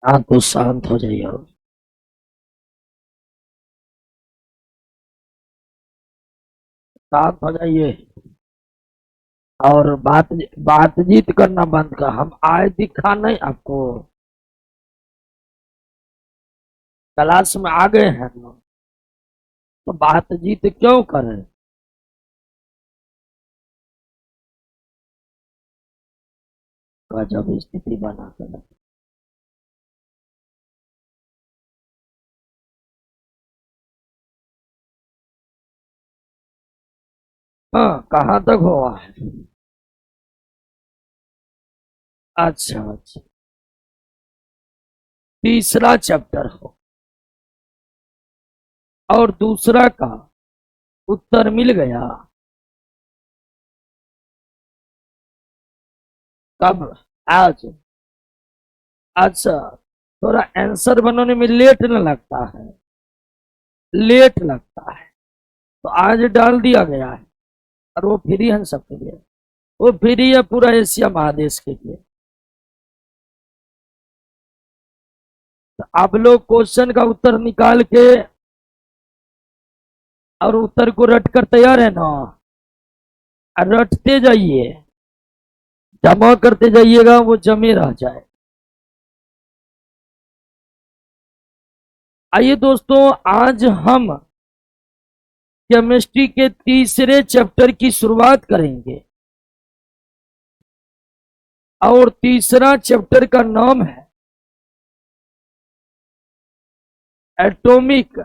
आप तो शांत हो जाइए। शांत हो जाइए और बातचीत करना बंद कर। हम आए दिखा नहीं आपको? क्लास में आ गए हैं ना, तो बातचीत क्यों करें? गजब स्थिति बना कर। हाँ, कहाँ तक हुआ है? अच्छा अच्छा, तीसरा चैप्टर हो और दूसरा का उत्तर मिल गया। कब? आज? अच्छा, थोड़ा आंसर बनाने में लेट न लगता है? लेट लगता है तो आज डाल दिया गया है। और वो फ्री है सबके लिए। वो फ्री है पूरा एशिया महादेश के लिए। तो आप लोग क्वेश्चन का उत्तर निकाल के और उत्तर को रट कर तैयार है ना? और रटते जाइए, जमा करते जाइएगा, वो जमे रह जाए। आइए दोस्तों, आज हम केमिस्ट्री के तीसरे चैप्टर की शुरुआत करेंगे और तीसरा चैप्टर का नाम है एटॉमिक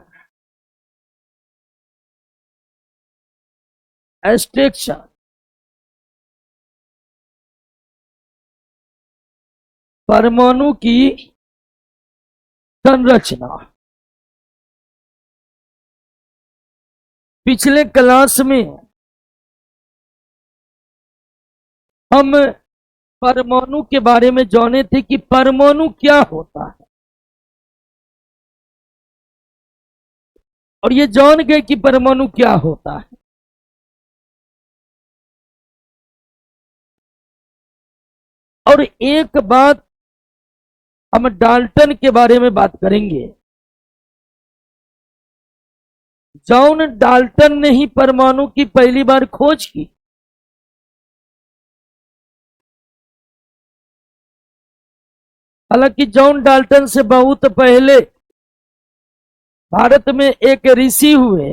स्ट्रक्चर। परमाणु की संरचना। पिछले क्लास में हम परमाणु के बारे में जाने थे कि परमाणु क्या होता है, और ये जान गए कि परमाणु क्या होता है। और एक बात हम डाल्टन के बारे में बात करेंगे। जॉन डाल्टन ने ही परमाणु की पहली बार खोज की। हालांकि जॉन डाल्टन से बहुत पहले भारत में एक ऋषि हुए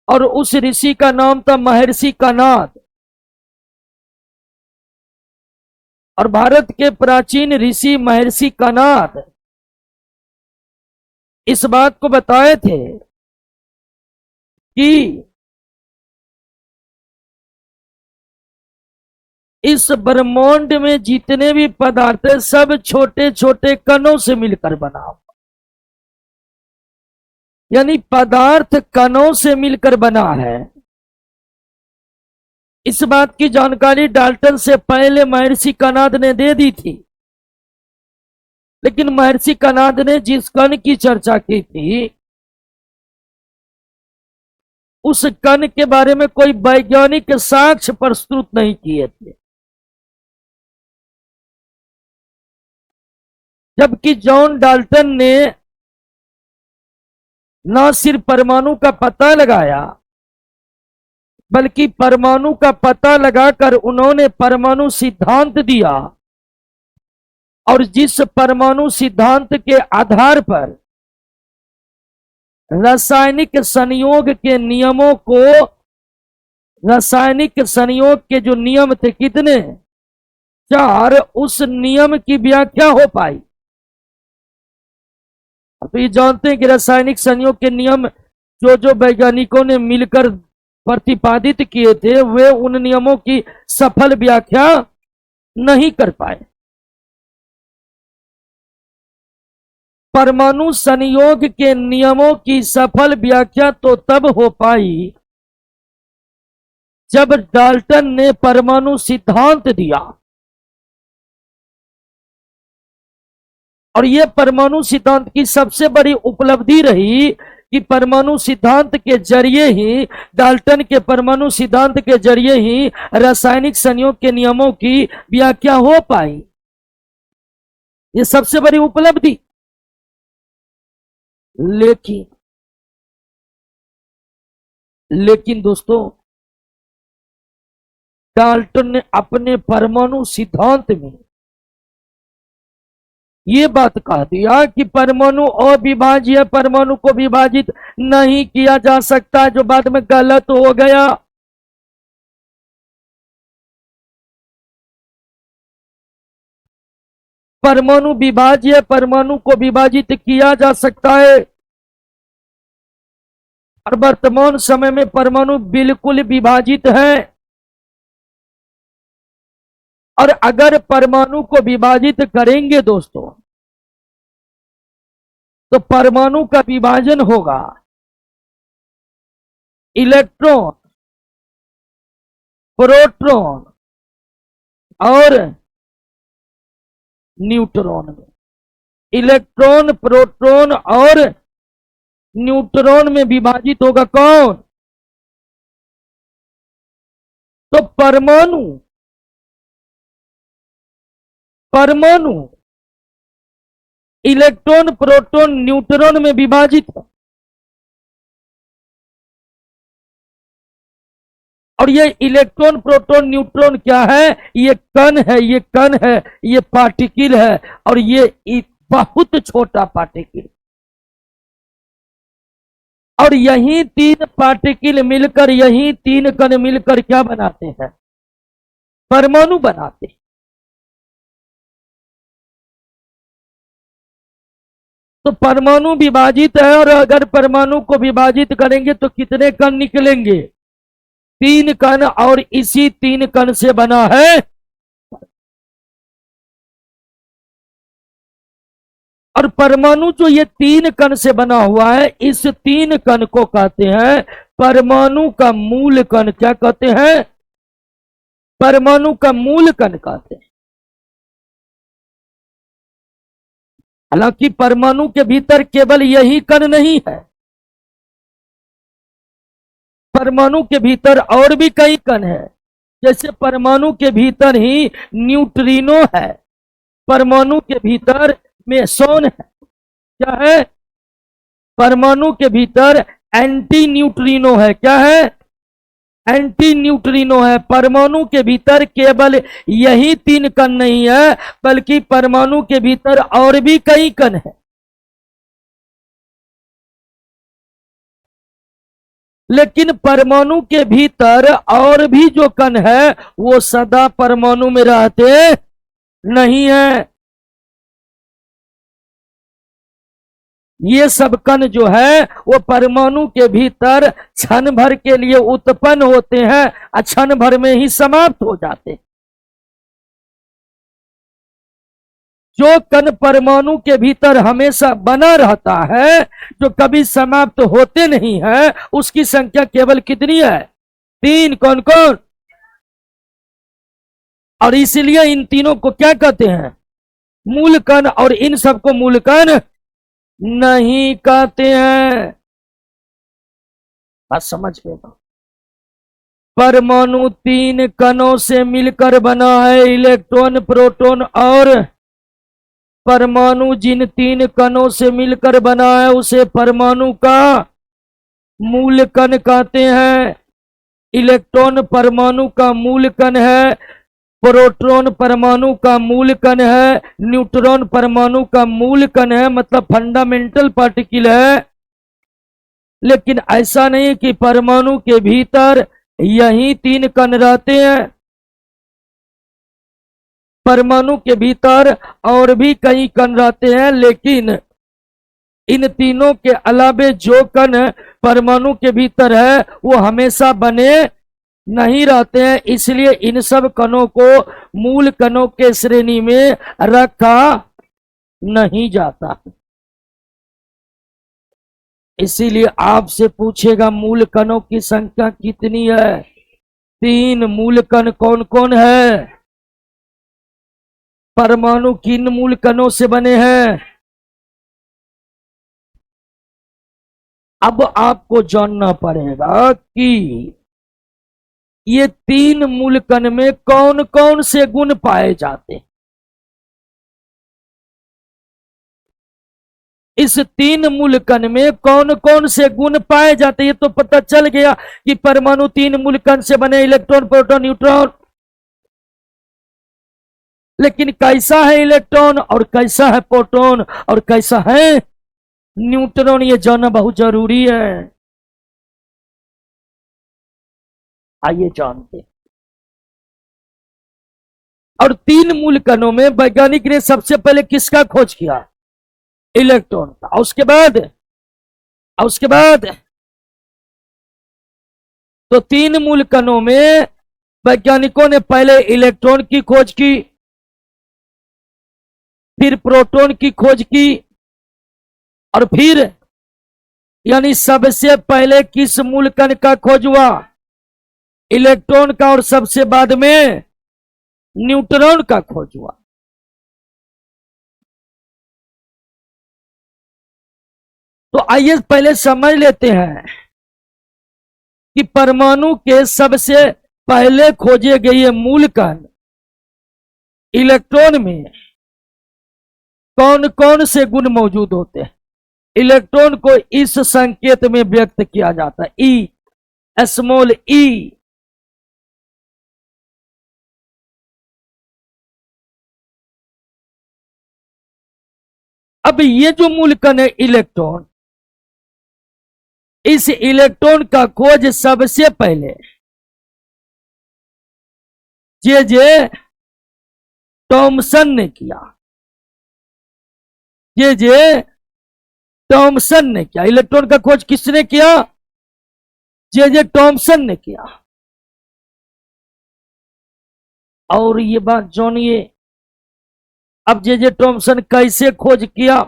और उस ऋषि का नाम था महर्षि कणाद। और भारत के प्राचीन ऋषि महर्षि कणाद इस बात को बताए थे कि इस ब्रह्मांड में जितने भी पदार्थ हैं सब छोटे छोटे कणों से मिलकर बना हुआ। यानी पदार्थ कणों से मिलकर बना है। इस बात की जानकारी डाल्टन से पहले महर्षि कणाद ने दे दी थी। लेकिन महर्षि कणाद ने जिस कण की चर्चा की थी उस कण के बारे में कोई वैज्ञानिक साक्ष्य प्रस्तुत नहीं किए थे। जबकि जॉन डाल्टन ने न सिर्फ परमाणु का पता लगाया बल्कि परमाणु का पता लगाकर उन्होंने परमाणु सिद्धांत दिया। और जिस परमाणु सिद्धांत के आधार पर रासायनिक संयोग के नियमों को, रासायनिक संयोग के जो नियम थे कितने, 4, उस नियम की व्याख्या हो पाई। तो ये जानते हैं कि रासायनिक संयोग के नियम जो जो वैज्ञानिकों ने मिलकर प्रतिपादित किए थे वे उन नियमों की सफल व्याख्या नहीं कर पाए। परमाणु संयोग के नियमों की सफल व्याख्या तो तब हो पाई जब डाल्टन ने परमाणु सिद्धांत दिया। और यह परमाणु सिद्धांत की सबसे बड़ी उपलब्धि रही कि परमाणु सिद्धांत के जरिए ही, डाल्टन के परमाणु सिद्धांत के जरिए ही रासायनिक संयोग के नियमों की व्याख्या हो पाई। ये सबसे बड़ी उपलब्धि। लेकिन लेकिन दोस्तों, डाल्टन ने अपने परमाणु सिद्धांत में ये बात कह दिया कि परमाणु अविभाज्य, परमाणु को विभाजित नहीं किया जा सकता, जो बाद में गलत हो गया। परमाणु विभाज्य, परमाणु को विभाजित किया जा सकता है, और वर्तमान समय में परमाणु बिल्कुल विभाजित है। और अगर परमाणु को विभाजित करेंगे दोस्तों, तो परमाणु का विभाजन होगा इलेक्ट्रॉन, प्रोटॉन और न्यूट्रॉन में। इलेक्ट्रॉन, प्रोटॉन और न्यूट्रॉन में विभाजित होगा कौन? तो परमाणु। परमाणु इलेक्ट्रॉन, प्रोटॉन, न्यूट्रॉन में विभाजित है। और ये इलेक्ट्रॉन, प्रोटॉन, न्यूट्रॉन क्या है? ये कण है, ये कण है, ये पार्टिकल है, और ये बहुत छोटा पार्टिकल। और यही तीन पार्टिकल मिलकर, यही तीन कण मिलकर क्या बनाते हैं? परमाणु बनाते हैं। तो परमाणु विभाजित है, और अगर परमाणु को विभाजित करेंगे तो कितने कण निकलेंगे? तीन कण, और इसी तीन कण से बना है। और परमाणु जो ये तीन कण से बना हुआ है, इस तीन कण को कहते हैं परमाणु का मूल कण। क्या कहते हैं? परमाणु का मूल कण कहते हैं। हालांकि परमाणु के भीतर केवल यही कण नहीं है, परमाणु के भीतर और भी कई कण है। जैसे परमाणु के भीतर ही न्यूट्रिनो है, परमाणु के भीतर मेसोन है। क्या है? परमाणु के भीतर एंटी न्यूट्रिनो है। क्या है? एंटी न्यूट्रिनो है। परमाणु के भीतर केवल यही तीन कण नहीं है, बल्कि परमाणु के भीतर और भी कई कण है। लेकिन परमाणु के भीतर और भी जो कण है, वो सदा परमाणु में रहते नहीं है। ये सब कण जो है वो परमाणु के भीतर क्षण भर के लिए उत्पन्न होते हैं, और क्षण भर में ही समाप्त हो जाते हैं। जो कण परमाणु के भीतर हमेशा बना रहता है, जो कभी समाप्त होते नहीं है, उसकी संख्या केवल कितनी है? तीन। कौन कौन? और इसलिए इन तीनों को क्या कहते हैं? मूल कण। और इन सबको मूल कण नहीं कहते हैं। बात समझ गए? परमाणु तीन कणों से मिलकर बना है, इलेक्ट्रॉन, प्रोटॉन और परमाणु जिन तीन कणों से मिलकर बना है उसे परमाणु का मूल कण कहते हैं। इलेक्ट्रॉन परमाणु का मूल कण है, प्रोटॉन परमाणु का मूल कण है, न्यूट्रॉन परमाणु का मूल कण है, मतलब फंडामेंटल पार्टिकल है। लेकिन ऐसा नहीं कि परमाणु के भीतर यही तीन कण रहते हैं। परमाणु के भीतर और भी कई कण रहते हैं, लेकिन इन तीनों के अलावे जो कण परमाणु के भीतर है वो हमेशा बने नहीं रहते हैं। इसलिए इन सब कणों को मूल कणों के श्रेणी में रखा नहीं जाता। इसीलिए आपसे पूछेगा मूल कणों की संख्या कितनी है? तीन। मूल कण कौन कौन है? परमाणु किन मूल कणों से बने हैं? अब आपको जानना पड़ेगा कि ये तीन मूल कण में कौन कौन से गुण पाए जाते हैं। इस तीन मूल कण में कौन कौन से गुण पाए जाते हैं? ये तो पता चल गया कि परमाणु तीन मूल कण से बने, इलेक्ट्रॉन, प्रोटॉन, न्यूट्रॉन। लेकिन कैसा है इलेक्ट्रॉन और कैसा है प्रोटॉन और कैसा है न्यूट्रॉन, ये जानना बहुत जरूरी है। आइए जानते हैं। और तीन मूल कणों में वैज्ञानिक ने सबसे पहले किसका खोज किया? इलेक्ट्रॉन का। और उसके बाद तो तीन मूल कणों में वैज्ञानिकों ने पहले इलेक्ट्रॉन की खोज की, फिर प्रोटॉन की खोज की, और फिर यानी सबसे पहले किस मूल कण का खोज हुआ? इलेक्ट्रॉन का। और सबसे बाद में न्यूट्रॉन का खोज हुआ। तो आइए पहले समझ लेते हैं कि परमाणु के सबसे पहले खोजे गए मूल कण इलेक्ट्रॉन में कौन कौन से गुण मौजूद होते हैं? इलेक्ट्रॉन को इस संकेत में व्यक्त किया जाता है, ई, स्मॉल ई। अब ये जो मूल कण है इलेक्ट्रॉन, इस इलेक्ट्रॉन का खोज सबसे पहले जे जे टॉमसन ने किया। जे जे टॉमसन ने किया। इलेक्ट्रॉन का खोज किसने किया? जे जे टॉमसन ने किया। और ये बात जानिए, अब जे जे टॉमसन कैसे खोज किया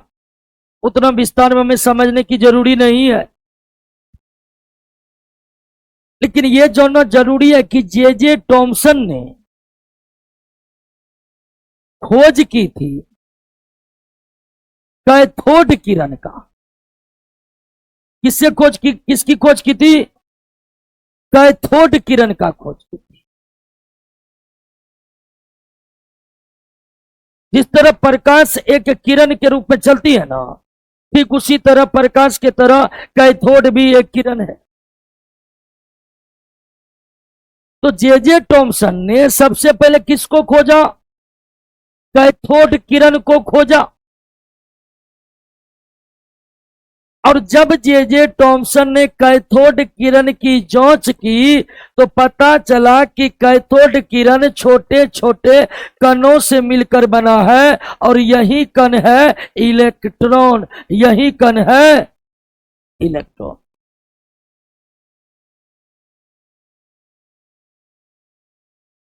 उतना विस्तार में हमें समझने की जरूरी नहीं है, लेकिन यह जानना जरूरी है कि जे जे टॉमसन ने खोज की थी कैथोड किरण का। किसकी खोज की थी? कैथोड किरण का खोज की थी। जिस तरह प्रकाश एक किरण के रूप में चलती है ना, ठीक उसी तरह प्रकाश के तरह कैथोड भी एक किरण है। तो जे जे टॉमसन ने सबसे पहले किसको खोजा? कैथोड किरण को खोजा। और जब जे जे टॉमसन ने कैथोड किरण की जांच की तो पता चला कि कैथोड किरण छोटे छोटे कणों से मिलकर बना है, और यही कण है इलेक्ट्रॉन, यही कण है इलेक्ट्रॉन।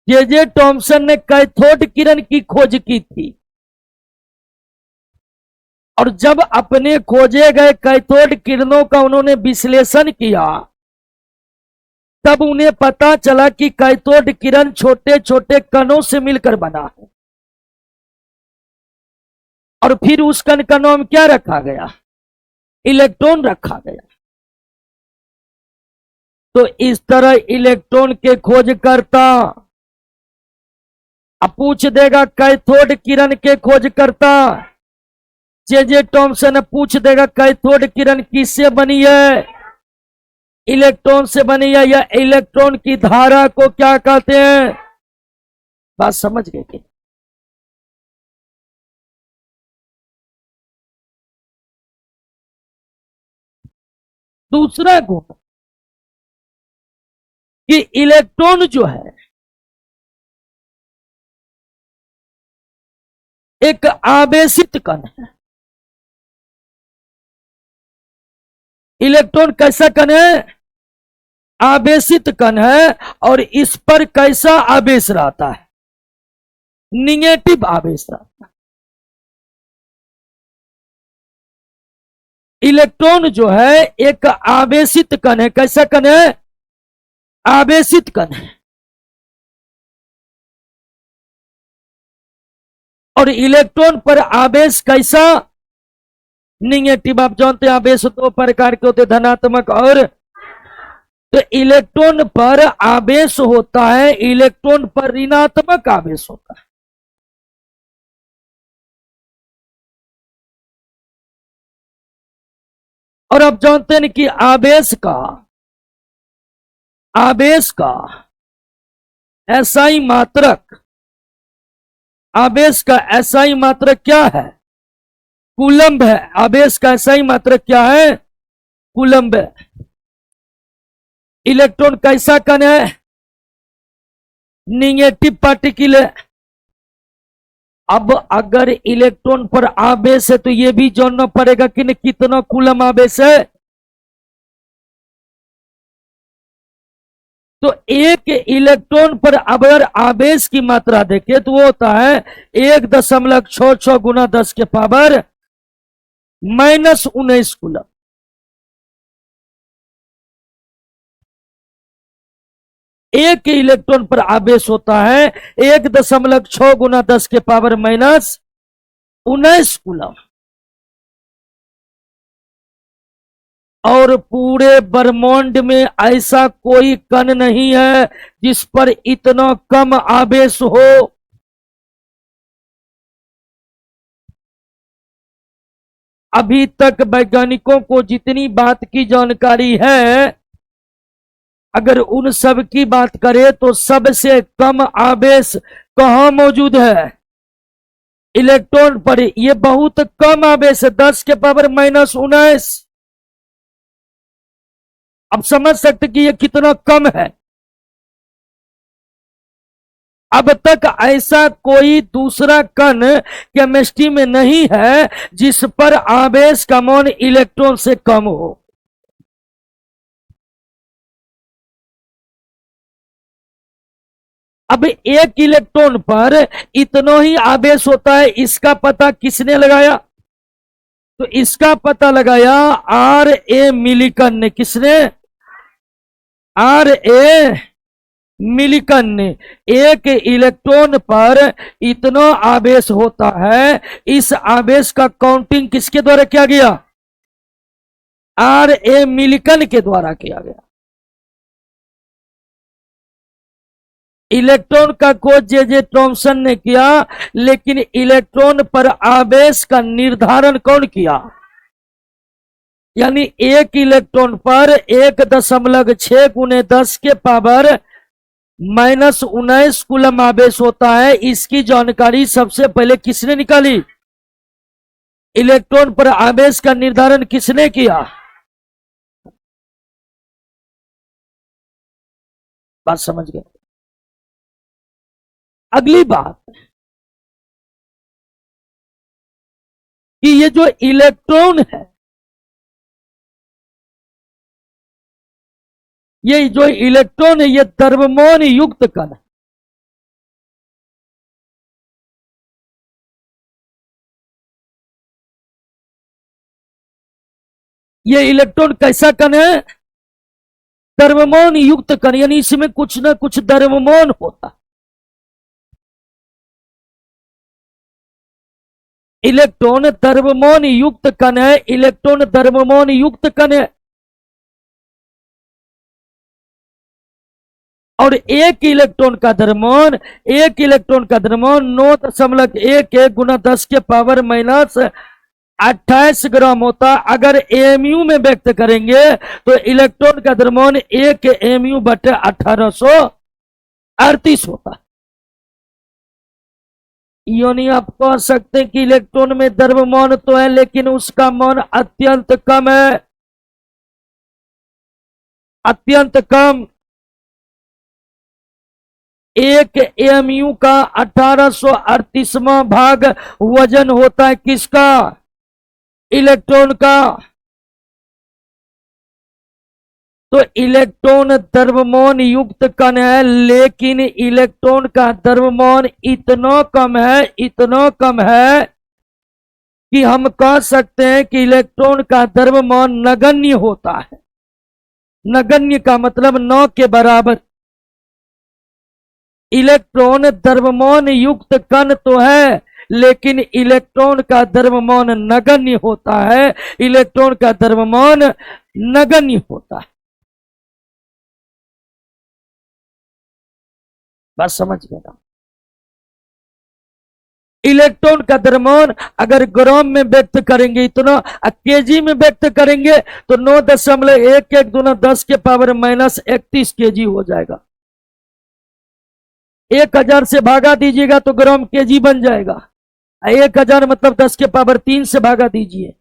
जे जे टॉमसन ने कैथोड किरण की खोज की थी, और जब अपने खोजे गए कैथोड किरणों का उन्होंने विश्लेषण किया तब उन्हें पता चला कि कैथोड किरण छोटे छोटे कणों से मिलकर बना है। और फिर उस कण का नाम क्या रखा गया? इलेक्ट्रॉन रखा गया। तो इस तरह इलेक्ट्रॉन के खोजकर्ता, अब पूछ देगा कैथोड किरण के खोजकर्ता जे जे टॉमसन पूछ देगा कैथोड किरण किससे बनी है? इलेक्ट्रॉन से बनी है, या इलेक्ट्रॉन की धारा को क्या कहते हैं? बात समझ गए कि? दूसरा गुण कि इलेक्ट्रॉन जो है एक आवेशित कण है। इलेक्ट्रॉन कैसा कण है? आवेशित कण है। और इस पर कैसा आवेश रहता है? निगेटिव आवेश रहता है। इलेक्ट्रॉन जो है एक आवेशित कण है। कैसा कण है? आवेशित कण है। और इलेक्ट्रॉन पर आवेश कैसा? निगेटिव। आप जानते हैं आवेश दो प्रकार के होते, धनात्मक और, तो इलेक्ट्रॉन पर आवेश होता है, इलेक्ट्रॉन पर ऋणात्मक आवेश होता है। और आप जानते हैं कि आवेश का एसआई मात्रक, आवेश का एसआई मात्रक क्या है? कूलम्ब है। आवेश का एसआई मात्रक क्या है? कूलम्ब है। इलेक्ट्रॉन कैसा कण है? निगेटिव पार्टिकल है। अब अगर इलेक्ट्रॉन पर आवेश है तो यह भी जानना पड़ेगा कि कितना कूलम आवेश है। तो एक इलेक्ट्रॉन पर अगर आवेश की मात्रा देखें तो वो होता है 1.66 गुना 10 के पावर -19 कूलम। एक इलेक्ट्रॉन पर आवेश होता है 1.6 गुना 10 के पावर -19 कूलम। और पूरे ब्रह्मांड में ऐसा कोई कण नहीं है जिस पर इतना कम आवेश हो। अभी तक वैज्ञानिकों को जितनी बात की जानकारी है, अगर उन सब की बात करें तो सबसे कम आवेश कहां मौजूद है? इलेक्ट्रॉन पर। यह बहुत कम आवेश है, 10 के पावर -19। अब समझ सकते कि यह कितना कम है। अब तक ऐसा कोई दूसरा कण केमिस्ट्री में नहीं है जिस पर आवेश का मान इलेक्ट्रॉन से कम हो। अब एक इलेक्ट्रॉन पर इतना ही आवेश होता है, इसका पता किसने लगाया? तो इसका पता लगाया R.A. मिलिकन ने। किसने? R.A. मिलिकन ने। एक इलेक्ट्रॉन पर इतना आवेश होता है, इस आवेश का काउंटिंग किसके द्वारा किया गया? R.A. मिलिकन के द्वारा किया गया। इलेक्ट्रॉन का खोज जे थॉमसन ने किया, लेकिन इलेक्ट्रॉन पर आवेश का निर्धारण कौन किया? यानी एक इलेक्ट्रॉन पर 1.6 गुने 10 के पावर -19 कूलम आवेश होता है। इसकी जानकारी सबसे पहले किसने निकाली? इलेक्ट्रॉन पर आवेश का निर्धारण किसने किया? बात समझ गए? अगली बात कि ये जो इलेक्ट्रॉन है, ये जो इलेक्ट्रॉन है, ये द्रव्यमान युक्त कण है। ये इलेक्ट्रॉन कैसा कण है? द्रव्यमान युक्त कण, यानी इसमें कुछ ना कुछ द्रव्यमान होता। इलेक्ट्रॉन द्रव्यमान युक्त कण है। इलेक्ट्रॉन द्रव्यमान युक्त कण है। और एक इलेक्ट्रॉन का द्रव्यमान 9.11 गुना 10 के पावर -28 ग्राम होता। अगर एमयू में व्यक्त करेंगे तो इलेक्ट्रॉन का द्रव्यमान 1 एमयू बटे 1838 होता। यानी आप कह सकते हैं कि इलेक्ट्रॉन में द्रव्यमान तो है, लेकिन उसका मान अत्यंत कम है, अत्यंत कम। 1 एमयू का 1838वां भाग वजन होता है किसका? इलेक्ट्रॉन का। तो इलेक्ट्रॉन द्रव्यमान युक्त कण है, लेकिन इलेक्ट्रॉन का द्रव्यमान इतना कम है, इतना कम है कि हम कह सकते हैं कि इलेक्ट्रॉन का द्रव्यमान नगण्य होता है। नगण्य का मतलब 9 के बराबर। इलेक्ट्रॉन द्रव्यमान युक्त कण तो है, लेकिन इलेक्ट्रॉन का द्रव्यमान नगण्य होता है। इलेक्ट्रॉन का द्रव्यमान नगण्य होता है। बात समझ गया? इलेक्ट्रॉन का द्रव्यमान अगर ग्राम में व्यक्त करेंगे इतना, केजी में व्यक्त करेंगे तो 9.11 गुना 10 के पावर -31 केजी हो जाएगा। 1000 से भागा दीजिएगा तो ग्राम केजी बन जाएगा। 1000 मतलब 10 के पावर 3 से भागा दीजिए।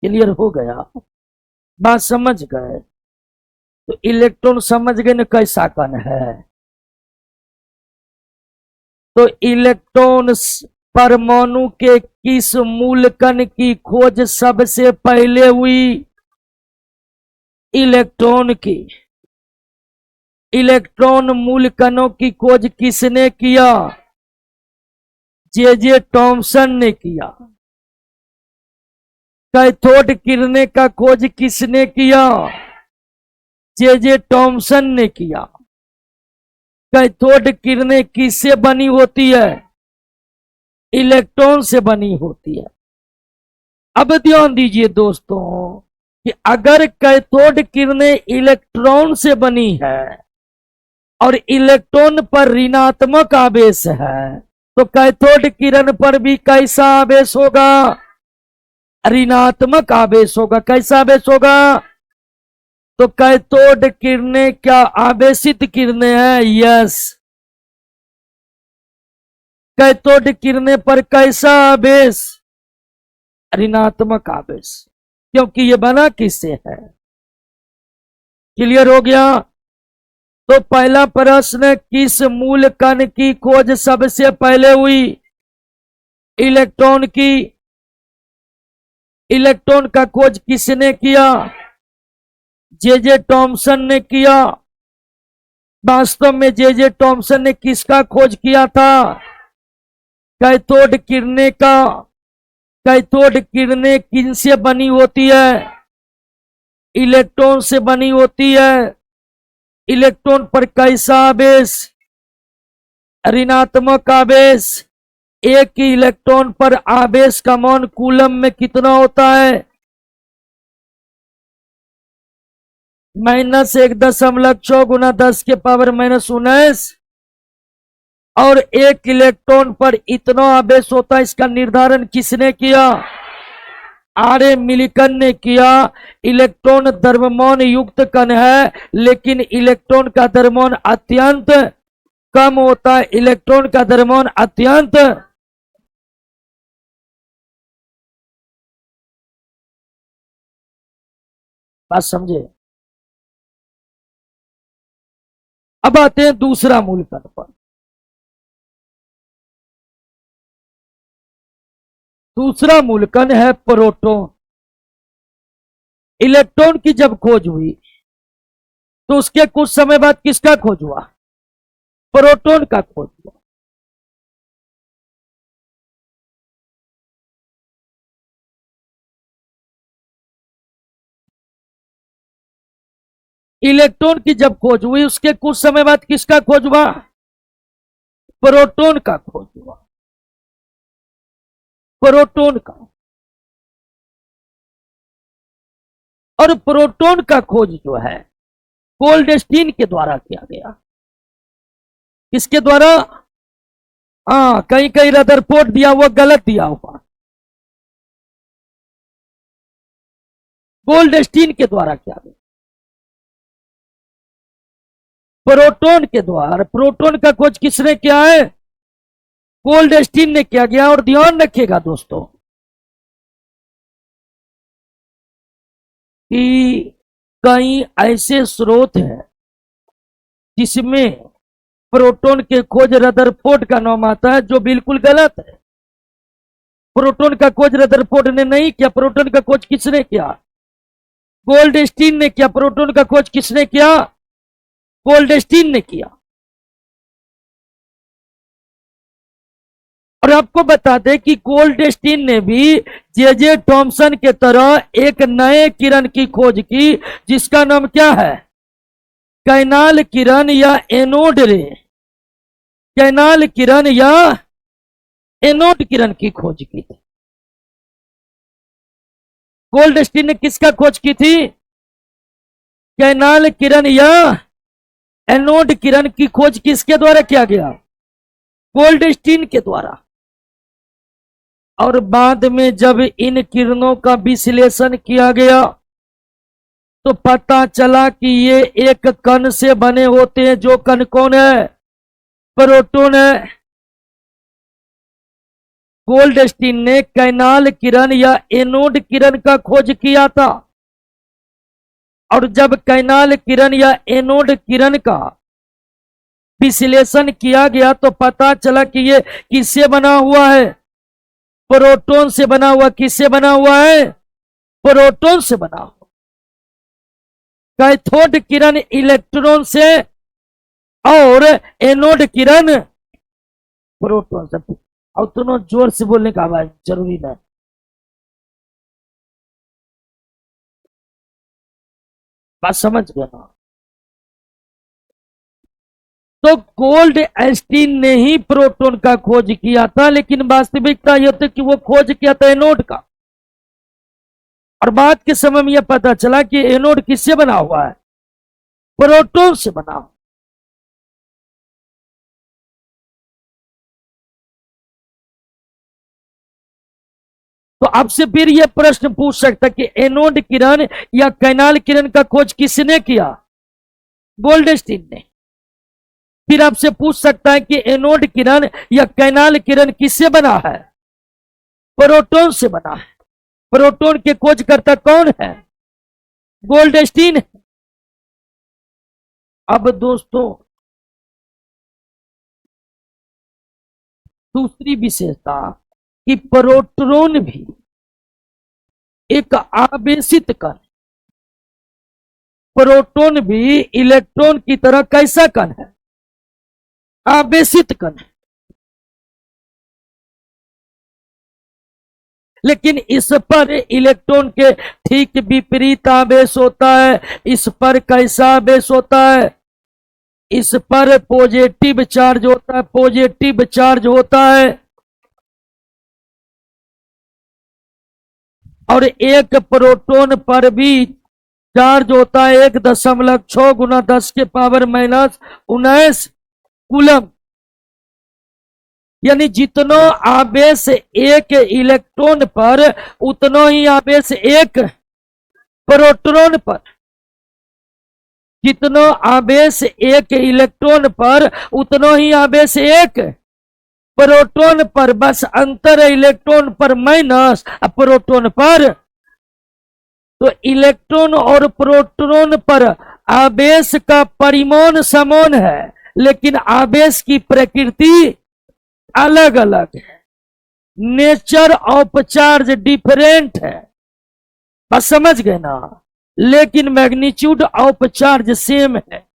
क्लियर हो गया? बात समझ गए? तो इलेक्ट्रॉन समझ गए न कैसा कण है। तो इलेक्ट्रॉन परमाणु के किस मूल कण की खोज सबसे पहले हुई? इलेक्ट्रॉन की। इलेक्ट्रॉन मूल कणों की खोज किसने किया? जे टॉमसन ने किया। कैथोड किरणें का खोज किसने किया? जे टॉमसन ने किया। कैथोड किरणें किससे बनी होती है? इलेक्ट्रॉन से बनी होती है। अब ध्यान दीजिए दोस्तों कि अगर कैथोड किरणें इलेक्ट्रॉन से बनी है और इलेक्ट्रॉन पर ऋणात्मक आवेश है तो कैथोड किरण पर भी कैसा आवेश होगा? ऋणात्मक आवेश होगा। कैसा आवेश होगा? तो कैथोड किरणें क्या आवेशित किरणें हैं? यस। कैथोड किरणें पर कैसा आवेश? ऋणात्मक आवेश, क्योंकि ये बना किससे है। क्लियर हो गया? तो पहला प्रश्न, किस मूल कण की खोज सबसे पहले हुई? इलेक्ट्रॉन की। इलेक्ट्रॉन का खोज किसने किया? जे टॉमसन ने किया। वास्तव में जे टॉमसन ने किसका खोज किया था? कैथोड किरणें का। कैथोड किरणें किनसे बनी होती है? इलेक्ट्रॉन से बनी होती है। इलेक्ट्रॉन पर कैसा आवेश? ऋणात्मक आवेश। एक इलेक्ट्रॉन पर आवेश का मान कूलम में कितना होता है? -1.6 गुना 10 के पावर -19। और एक इलेक्ट्रॉन पर इतना आवेश होता है, इसका निर्धारण किसने किया? आर.ए. मिलिकन ने किया। इलेक्ट्रॉन द्रव्यमान युक्त कण है, लेकिन इलेक्ट्रॉन का द्रव्यमान अत्यंत कम होता है। इलेक्ट्रॉन का द्रव्यमान अत्यंत बात समझे? अब आते हैं दूसरा मूल कण पर। दूसरा मूल कण है प्रोटॉन। इलेक्ट्रॉन की जब खोज हुई तो उसके कुछ समय बाद किसका खोज हुआ? प्रोटॉन का खोज हुआ। इलेक्ट्रॉन की जब खोज हुई उसके कुछ समय बाद किसका खोज हुआ? प्रोटॉन का खोज हुआ। प्रोटॉन का। और प्रोटॉन का खोज जो है गोल्डस्टीन के द्वारा किया गया। किसके द्वारा? कहीं कहीं रदरफोर्ड दिया हुआ गलत दिया हुआ। गोल्डस्टीन के द्वारा किया गया। प्रोटॉन के द्वारा। प्रोटॉन का खोज किसने किया है? गोल्डस्टीन ने किया गया। और ध्यान रखिएगा दोस्तों कि कई ऐसे स्रोत हैं जिसमें प्रोटॉन के खोज रदरफोर्ड का नाम आता है, जो बिल्कुल गलत है। प्रोटॉन का खोज रदरफोर्ड ने नहीं किया। प्रोटॉन का खोज किसने किया? गोल्डस्टीन ने किया। प्रोटॉन का खोज किसने किया? गोल्डस्टीन ने किया। और आपको बता दें कि गोल्डस्टीन ने भी जे टॉमसन के तरह एक नए किरण की खोज की, जिसका नाम क्या है? कैनाल किरण या एनोड रे। कैनाल किरण या एनोड किरण की खोज की थी। गोल्डस्टीन ने किसका खोज की थी? कैनाल किरण या एनोड किरण की खोज किसके द्वारा किया गया? गोल्डस्टीन के द्वारा। और बाद में जब इन किरणों का विश्लेषण किया गया तो पता चला कि ये एक कण से बने होते हैं। जो कण कौन है? प्रोटॉन है। गोल्डस्टीन ने कैनाल किरण या एनोड किरण का खोज किया था। और जब कैनाल किरण या एनोड किरण का विश्लेषण किया गया तो पता चला कि ये किससे बना हुआ है? प्रोटॉन से बना हुआ। किससे बना हुआ है? प्रोटॉन से बना हुआ। कैथोड किरण इलेक्ट्रॉन से और एनोड किरण प्रोटॉन से। और दोनों जोर से बोलने का आवाज जरूरी नहीं। बात समझ गए ना? तो गोल्डस्टीन ने ही प्रोटॉन का खोज किया था, लेकिन वास्तविकता यह थी कि वो खोज किया था एनोड का। और बाद के समय में यह पता चला कि एनोड किससे बना हुआ है? प्रोटॉन से बना हुआ। तो आपसे फिर यह प्रश्न पूछ सकता कि एनोड किरण या कैनाल किरण का खोज किसने किया? गोल्डस्टीन ने। फिर आपसे पूछ सकता है कि एनोड किरण या कैनाल किरण किससे बना है? प्रोटॉन से बना है। प्रोटॉन के खोजकर्ता कौन है? गोल्डस्टीन। अब दोस्तों दूसरी विशेषता कि प्रोटॉन भी एक आवेशित कण। प्रोटॉन भी इलेक्ट्रॉन की तरह कैसा कण है? आवेशित कण है। लेकिन इस पर इलेक्ट्रॉन के ठीक विपरीत आवेश होता है। इस पर कैसा आवेश होता है? इस पर पॉजिटिव चार्ज होता है। पॉजिटिव चार्ज होता है। और एक प्रोटॉन पर भी चार्ज होता है 1.6 गुना 10 के पावर -19 कूलम। यानी जितना आवेश एक इलेक्ट्रॉन पर उतना ही आवेश एक प्रोटॉन पर। जितना आवेश एक इलेक्ट्रॉन पर उतना ही आवेश एक प्रोटॉन पर। बस अंतर है इलेक्ट्रॉन पर माइनस प्रोटॉन पर। तो इलेक्ट्रॉन और प्रोटॉन पर आवेश का परिमाण समान है, लेकिन आवेश की प्रकृति अलग अलग है। नेचर ऑफ चार्ज डिफरेंट है। बस समझ गए ना? लेकिन मैग्नीट्यूड ऑफ चार्ज सेम है।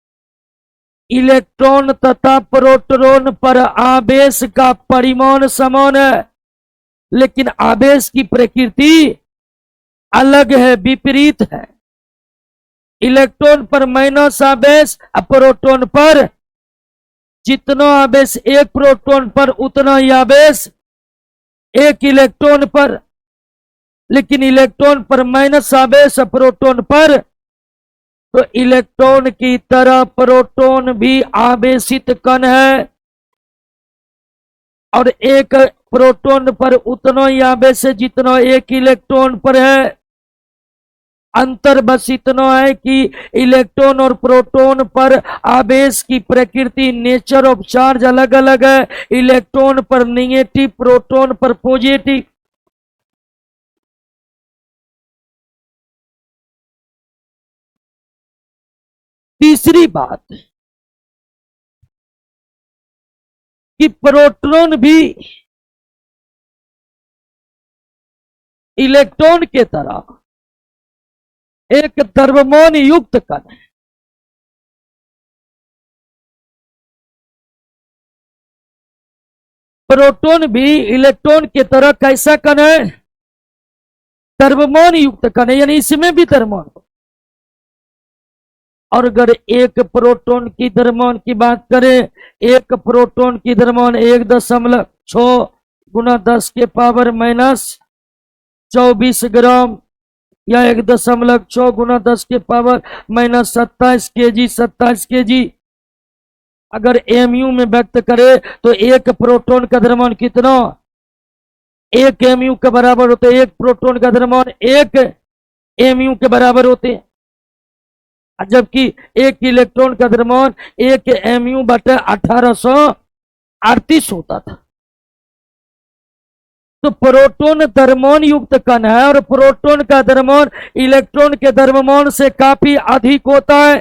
इलेक्ट्रॉन तथा प्रोटॉन पर आवेश का परिमाण समान है, लेकिन आवेश की प्रकृति अलग है, विपरीत है। इलेक्ट्रॉन पर माइनस आवेश, प्रोटॉन पर जितना आवेश एक प्रोटॉन पर उतना ही आवेश एक इलेक्ट्रॉन पर। लेकिन इलेक्ट्रॉन पर माइनस आवेश प्रोटॉन पर। तो इलेक्ट्रॉन की तरह प्रोटॉन भी आवेशित कण है। और एक प्रोटॉन पर उतना ही आवेश है जितना एक इलेक्ट्रॉन पर है। अंतर बस इतना है कि इलेक्ट्रॉन और प्रोटॉन पर आवेश की प्रकृति नेचर ऑफ चार्ज अलग अलग है। इलेक्ट्रॉन पर नेगेटिव, प्रोटॉन पर पॉजिटिव। तीसरी बात कि प्रोटॉन भी इलेक्ट्रॉन के तरह एक द्रव्यमान युक्त कण है। प्रोटॉन भी इलेक्ट्रॉन के तरह कैसा कण है? द्रव्यमान युक्त कण है, यानी इसमें भी द्रव्यमान हो। और अगर एक प्रोटॉन की द्रव्यमान की बात करें, एक प्रोटॉन की द्रव्यमान 1.6 गुना 10 के पावर -24 ग्राम या 1.6 गुना 10 के पावर -27 kg। अगर एमयू में व्यक्त करे तो एक प्रोटॉन का द्रव्यमान कितना, एक एमयू के बराबर होते हैं। एक प्रोटॉन का द्रव्यमान एक एमयू के बराबर होते हैं, जबकि एक इलेक्ट्रॉन का द्रव्यमान एक एमयू बटे 1838 होता था। तो प्रोटॉन द्रव्यमान युक्त कण है और प्रोटॉन का द्रव्यमान इलेक्ट्रॉन के द्रव्यमान से काफी अधिक होता है।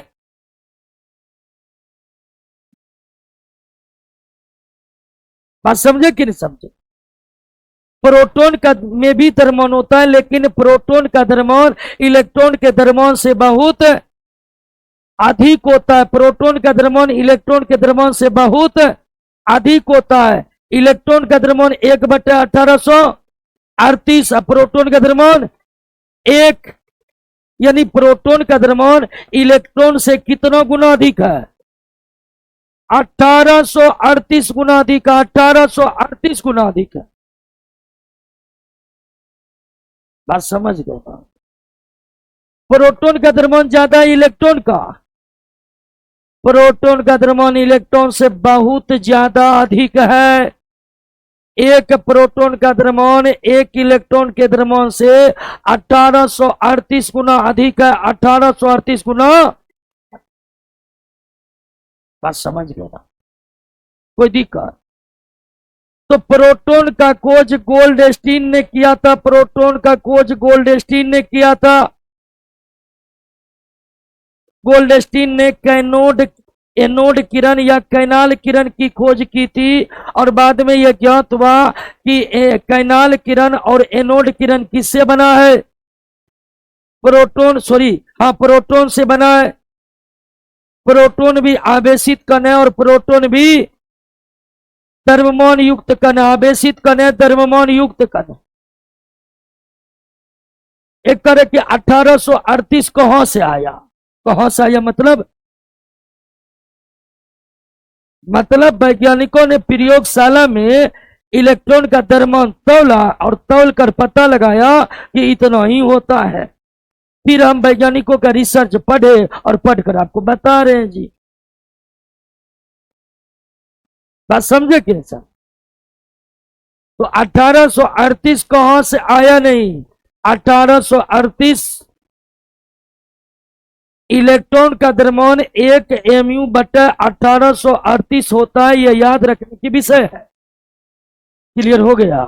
बात समझे कि नहीं समझे? प्रोटॉन का में भी द्रव्यमान होता है, लेकिन प्रोटॉन का द्रव्यमान इलेक्ट्रॉन के द्रव्यमान से बहुत अधिक होता है। प्रोटॉन का द्रव्यमान इलेक्ट्रॉन के द्रव्यमान से बहुत अधिक होता है। इलेक्ट्रॉन का द्रव्यमान 1/1838, प्रोटॉन का द्रव्यमान 1, यानी प्रोटॉन का द्रव्यमान इलेक्ट्रॉन से कितना गुना अधिक है? 1838 गुना अधिक है। 1838 गुना अधिक है। बात समझ गए? प्रोटॉन का द्रव्यमान ज्यादा है इलेक्ट्रॉन का, प्रोटॉन का द्रव्यमान इलेक्ट्रॉन से बहुत ज्यादा अधिक है। एक प्रोटॉन का द्रव्यमान एक इलेक्ट्रॉन के द्रव्यमान से 1838 गुना अधिक है। 1838 गुना। बात समझ गए ना? कोई दिक्कत? तो प्रोटॉन का खोज गोल्डस्टीन ने किया था। प्रोटॉन का खोज गोल्डस्टीन ने किया था। गोल्डस्टीन ने कैनोड एनोड किरण या कैनाल किरण की खोज की थी और बाद में यह ज्ञात हुआ कि कैनाल किरण और एनोड किरण किससे बना है? प्रोटॉन से बना है। प्रोटॉन भी आवेशित कण है और प्रोटॉन भी द्रव्यमान युक्त कण है। आवेशित कण है, द्रव्यमान युक्त कण है। एक तरह के 1838 कहां से आया? कहां से आया मतलब वैज्ञानिकों ने प्रयोगशाला में इलेक्ट्रॉन का द्रव्यमान तौला और तौल कर पता लगाया कि इतना ही होता है। फिर हम वैज्ञानिकों का रिसर्च पढ़े और पढ़कर आपको बता रहे हैं जी। बात समझे कैसा? तो 1838 कहां से आया? नहीं, 1838 इलेक्ट्रॉन का द्रव्यमान 1 mu बटा 1838 होता है। यह याद रखने की विषय है। क्लियर हो गया?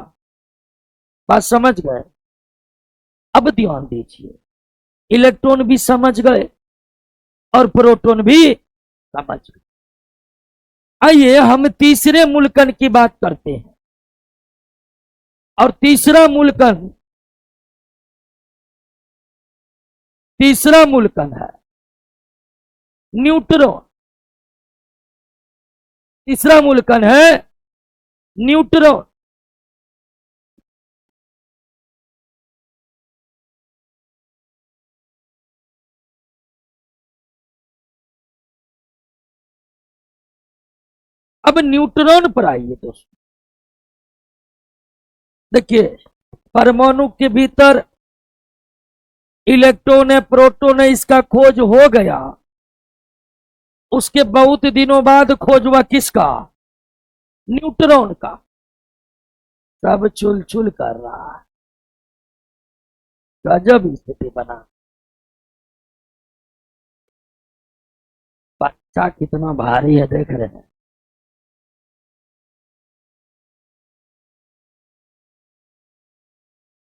बात समझ गए? अब ध्यान दीजिए, इलेक्ट्रॉन भी समझ गए और प्रोटॉन भी समझ गए। आइए हम तीसरे मूलकण की बात करते हैं। और तीसरा मूलकण है न्यूट्रॉन। तीसरा मूलकण है न्यूट्रॉन। अब न्यूट्रॉन पर आइए दोस्तों। देखिए, परमाणु के भीतर इलेक्ट्रॉन है, प्रोटॉन है, इसका खोज हो गया। उसके बहुत दिनों बाद खोज हुआ किसका? न्यूट्रॉन का। सब चुल चुल कर रहा है। गजब स्थिति बना। बच्चा कितना भारी है, देख रहे हैं।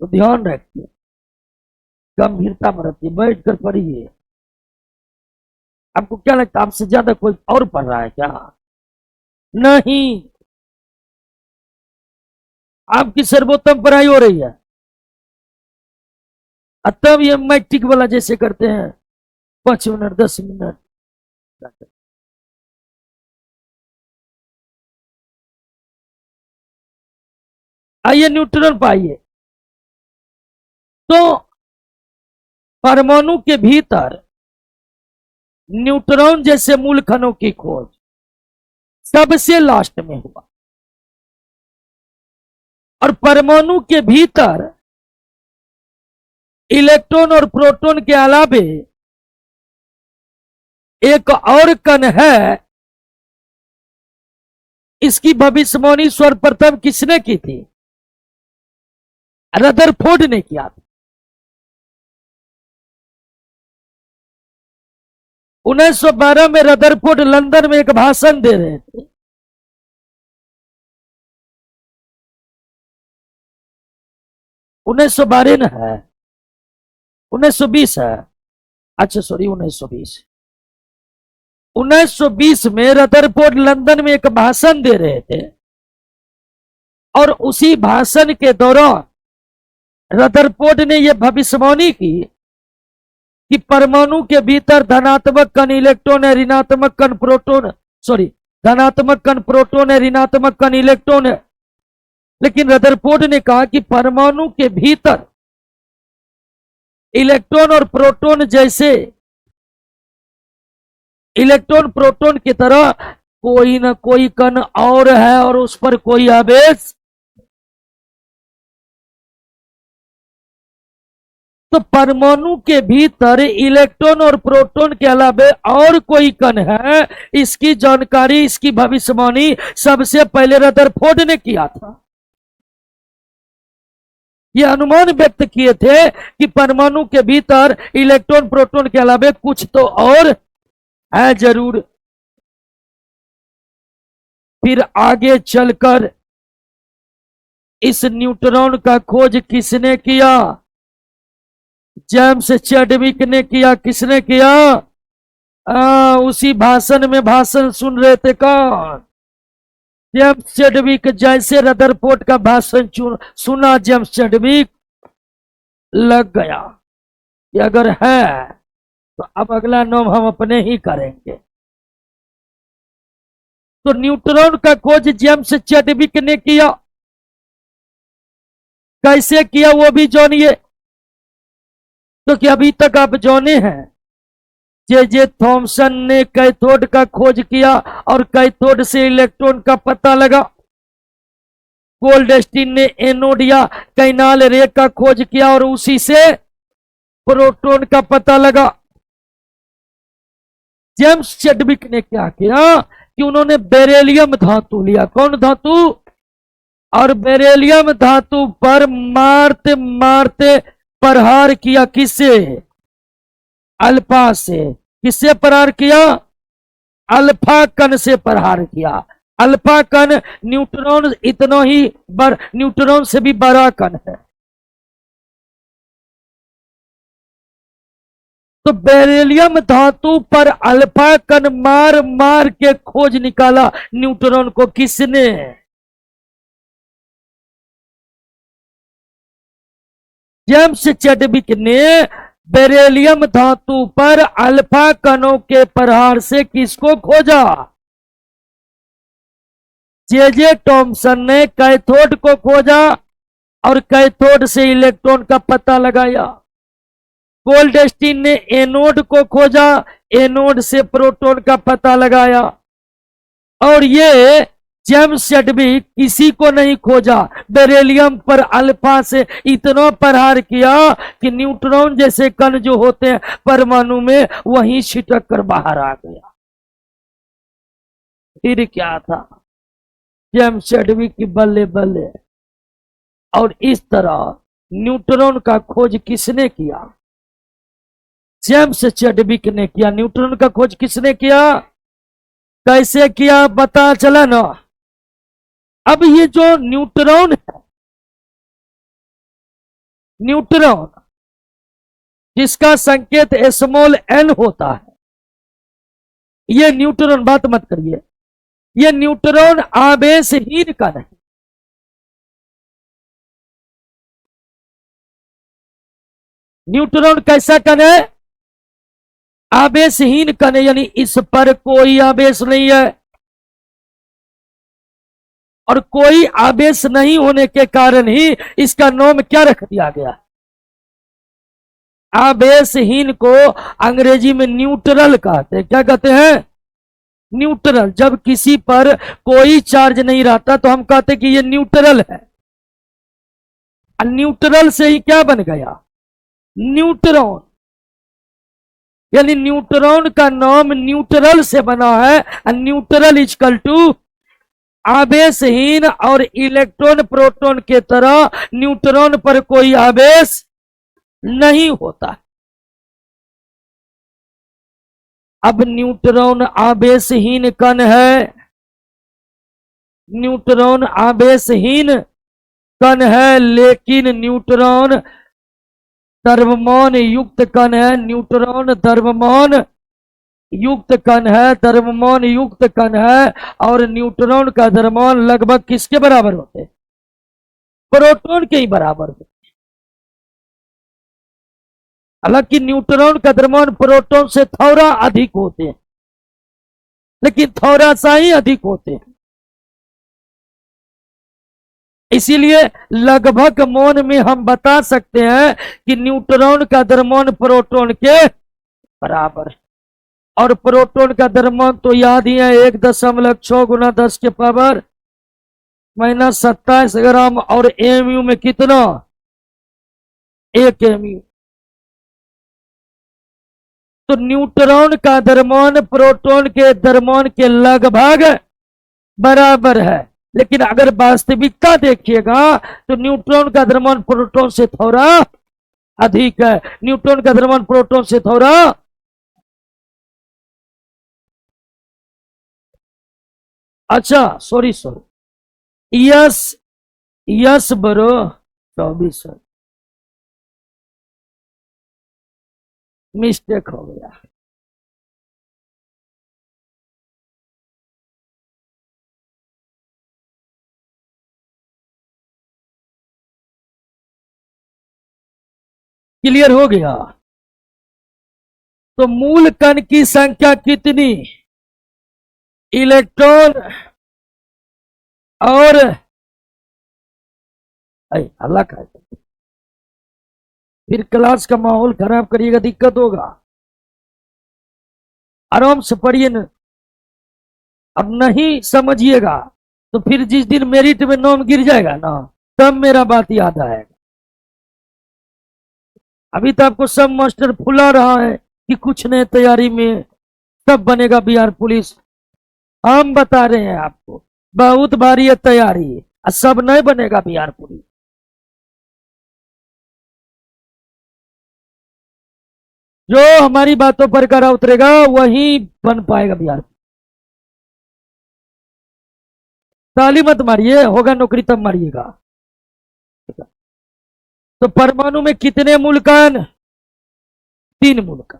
तो ध्यान रखिए, गंभीरता बरतिए, बैठ कर पढ़िए। आपको क्या लगता है, आपसे ज्यादा कोई और पढ़ रहा है क्या? नहीं, आपकी सर्वोत्तम पढ़ाई हो रही है। तब ये मैट्रिक वाला जैसे करते हैं 5 मिनट 10 मिनट। आइए न्यूट्रॉन पाइए। तो परमाणु के भीतर न्यूट्रॉन जैसे मूल कणों की खोज सबसे लास्ट में हुआ। और परमाणु के भीतर इलेक्ट्रॉन और प्रोटॉन के अलावे एक और कण है इसकी भविष्यवाणी सर्वप्रथम किसने की थी? रदरफोर्ड ने किया था। 1912 में रदरफोर्ड लंदन में एक भाषण दे रहे थे। उन्नीस सौ 12 न है, 1920 है। अच्छा सॉरी, 1920। 1920 में रदरफोर्ड लंदन में एक भाषण दे रहे थे और उसी भाषण के दौरान रदरफोर्ड ने यह भविष्यवाणी की कि परमाणु के भीतर धनात्मक कण इलेक्ट्रॉन है, ऋणात्मक कण प्रोटॉन, सॉरी धनात्मक कण प्रोटॉन है, ऋणात्मक कण इलेक्ट्रॉन है। लेकिन रदरफोर्ड ने कहा कि परमाणु के भीतर इलेक्ट्रॉन और प्रोटॉन जैसे, इलेक्ट्रॉन प्रोटॉन की तरह कोई ना कोई कण और है और उस पर कोई आवेश। तो परमाणु के भीतर इलेक्ट्रॉन और प्रोटॉन के अलावा और कोई कण है, इसकी जानकारी, इसकी भविष्यवाणी सबसे पहले रदरफोर्ड ने किया था। यह अनुमान व्यक्त किए थे कि परमाणु के भीतर इलेक्ट्रॉन प्रोटॉन के अलावा कुछ तो और है जरूर। फिर आगे चलकर इस न्यूट्रॉन का खोज किसने किया? जेम्स चैडविक ने किया। किसने किया? उसी भाषण में भाषण सुन रहे थे कौन? James Chadwick. जैसे रदरफोर्ड का भाषण सुना जेम्स चैडविक, लग गया कि अगर है तो अब अगला नाम हम अपने ही करेंगे। तो न्यूट्रॉन का खोज जेम्स चैडविक ने किया। कैसे किया वो भी जानिए। तो क्या अभी तक आप जाने हैं जे थॉमसन ने कैथोड का खोज किया और कैथोड से इलेक्ट्रॉन का पता लगा। गोल्डस्टीन ने एनोड या कैनाल रे का खोज किया और उसी से प्रोटॉन का पता लगा। जेम्स चैडविक ने क्या किया कि उन्होंने बेरिलियम धातु लिया। कौन धातु? और बेरिलियम धातु पर मारते मारते प्रहार किया। किससे? अल्फा से। किससे प्रहार किया? अल्फा कण से प्रहार किया। अल्फा कण न्यूट्रॉन इतना ही न्यूट्रॉन से भी बड़ा कण है। तो बेरिलियम धातु पर अल्फा कण मार मार के खोज निकाला न्यूट्रॉन को। किसने? जेम्स चैडविक ने बेरिलियम धातु पर अल्फा कणों के प्रहार से किसको खोजा? जे थॉमसन ने कैथोड को खोजा और कैथोड से इलेक्ट्रॉन का पता लगाया। गोल्डस्टीन ने एनोड को खोजा, एनोड से प्रोटॉन का पता लगाया। और ये जेम्स चैडविक किसी को नहीं खोजा, बेरिलियम पर अल्फा से इतना प्रहार किया कि न्यूट्रॉन जैसे कण जो होते हैं परमाणु में, वहीं छिटक कर बाहर आ गया। फिर क्या था? जेम्स चैडविक की बल्ले बल्ले। और इस तरह न्यूट्रॉन का खोज किसने किया? जेम्स चैडविक ने किया। न्यूट्रॉन का खोज किसने किया? कैसे किया पता चला ना। अब ये जो न्यूट्रॉन है, न्यूट्रॉन जिसका संकेत स्मॉल n होता है, ये न्यूट्रॉन, बात मत करिए, ये न्यूट्रॉन आवेशहीन कण है। न्यूट्रॉन कैसा कण है? आवेशहीन कण है, यानी इस पर कोई आवेश नहीं है। और कोई आवेश नहीं होने के कारण ही इसका नाम क्या रख दिया गया? आवेशहीन को अंग्रेजी में न्यूट्रल कहते हैं। क्या कहते हैं? न्यूट्रल। जब किसी पर कोई चार्ज नहीं रहता तो हम कहते हैं कि ये न्यूट्रल है। न्यूट्रल से ही क्या बन गया? न्यूट्रॉन। यानी न्यूट्रॉन का नाम न्यूट्रल से बना है। न्यूट्रल इक्वल टू आवेशहीन और इलेक्ट्रॉन प्रोटॉन के तरह न्यूट्रॉन पर कोई आवेश नहीं होता। अब न्यूट्रॉन आवेशहीन कण है, न्यूट्रॉन आवेशहीन कण है, लेकिन न्यूट्रॉन द्रव्यमान युक्त कण है, न्यूट्रॉन द्रव्यमान युक्त कण है, द्रव्यमान युक्त कण है। और न्यूट्रॉन का द्रव्यमान लगभग किसके बराबर होते हैं? प्रोटॉन के ही बराबर होते। हालांकि न्यूट्रॉन का द्रव्यमान प्रोटॉन से थोड़ा अधिक होते हैं, लेकिन थोड़ा सा ही अधिक होते हैं। इसीलिए लगभग मौन में हम बता सकते हैं कि न्यूट्रॉन का द्रव्यमान प्रोटॉन के बराबर है। और प्रोटॉन का द्रव्यमान तो याद ही है, 1.6 गुना 10 के पावर -27 ग्राम। और एमयू में कितना? 1 एमयू। तो न्यूट्रॉन का द्रव्यमान प्रोटॉन के द्रव्यमान के लगभग बराबर है। लेकिन अगर वास्तविकता देखिएगा तो न्यूट्रॉन का द्रव्यमान प्रोटॉन से थोड़ा अधिक है, न्यूट्रॉन का द्रव्यमान प्रोटॉन से थोड़ा। अच्छा सॉरी यस यस बरो 24 मिस्टेक हो गया। क्लियर हो गया? तो मूल कण की संख्या कितनी? इलेक्ट्रॉन और अल्लाह का, फिर क्लास का माहौल खराब करिएगा, दिक्कत होगा। आराम से पढ़िए न। अब नहीं समझिएगा तो फिर जिस दिन मेरिट में नाम गिर जाएगा ना, तब मेरा बात याद आएगा। अभी तो आपको सब मास्टर फुला रहा है कि कुछ नहीं तैयारी में, सब बनेगा बिहार पुलिस। हम बता रहे हैं आपको बहुत भारी है तैयारी, सब नहीं बनेगा बिहार पुलिस। जो हमारी बातों पर करा उतरेगा वही बन पाएगा बिहार। ताली मत मारिए, होगा नौकरी तब मारिएगा। तो परमाणु में कितने मूलकण? 3 मूलकण।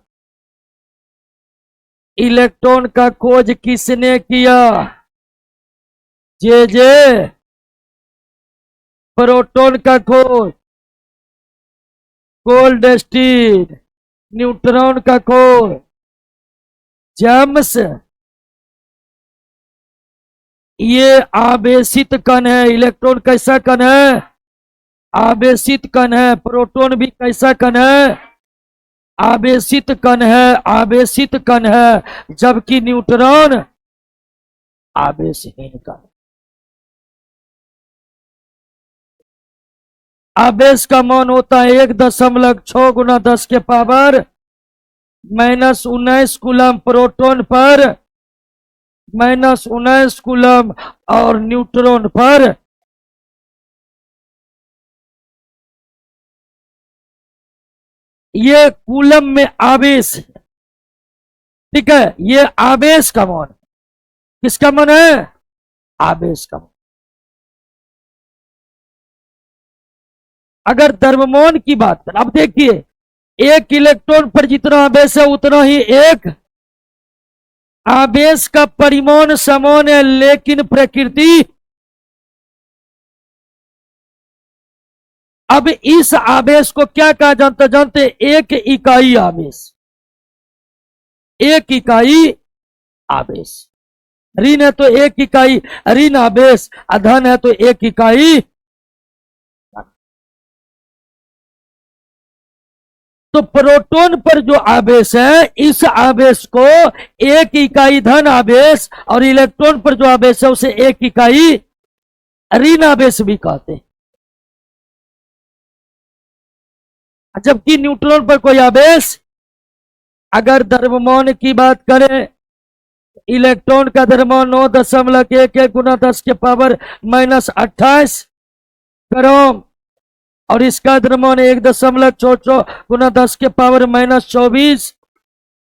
इलेक्ट्रॉन का खोज किसने किया? जे प्रोटॉन का खोज गोल्डस्टीन, न्यूट्रॉन का खोज जेम्स। ये आवेशित कण है। इलेक्ट्रॉन कैसा कण है? आवेशित कण है। प्रोटॉन भी कैसा कण है? आवेशित कण है, आवेशित कण है। जबकि न्यूट्रॉन आवेशहीन कण। आवेश का मान होता है 1.6 गुना 10 के पावर -19 कूलम प्रोटॉन पर, -19 कूलम और न्यूट्रॉन पर। ये कूलम में आवेश, ठीक है, ये आवेश का मान। किसका मान है? आवेश का मान। अगर द्रव्यमान की बात करें, अब देखिए, एक इलेक्ट्रॉन पर जितना आवेश है उतना ही एक आवेश का परिमाण समान है, लेकिन प्रकृति। अब इस आवेश को क्या कहा जाता? जानते? एक इकाई आवेश। एक इकाई आवेश। ऋण है तो एक इकाई ऋण आवेश, धन है तो एक इकाई। तो प्रोटॉन पर जो आवेश है, इस आवेश को एक इकाई धन आवेश, और इलेक्ट्रॉन पर जो आवेश है उसे एक इकाई ऋण आवेश भी कहते हैं। जबकि न्यूट्रॉन पर कोई आवेश, अगर द्रव्यमान की बात करें इलेक्ट्रॉन का द्रव्यमान 9.11 गुना 10 के पावर -28 ग्राम और इसका द्रव्यमान 1.44 गुना 10 के पावर -24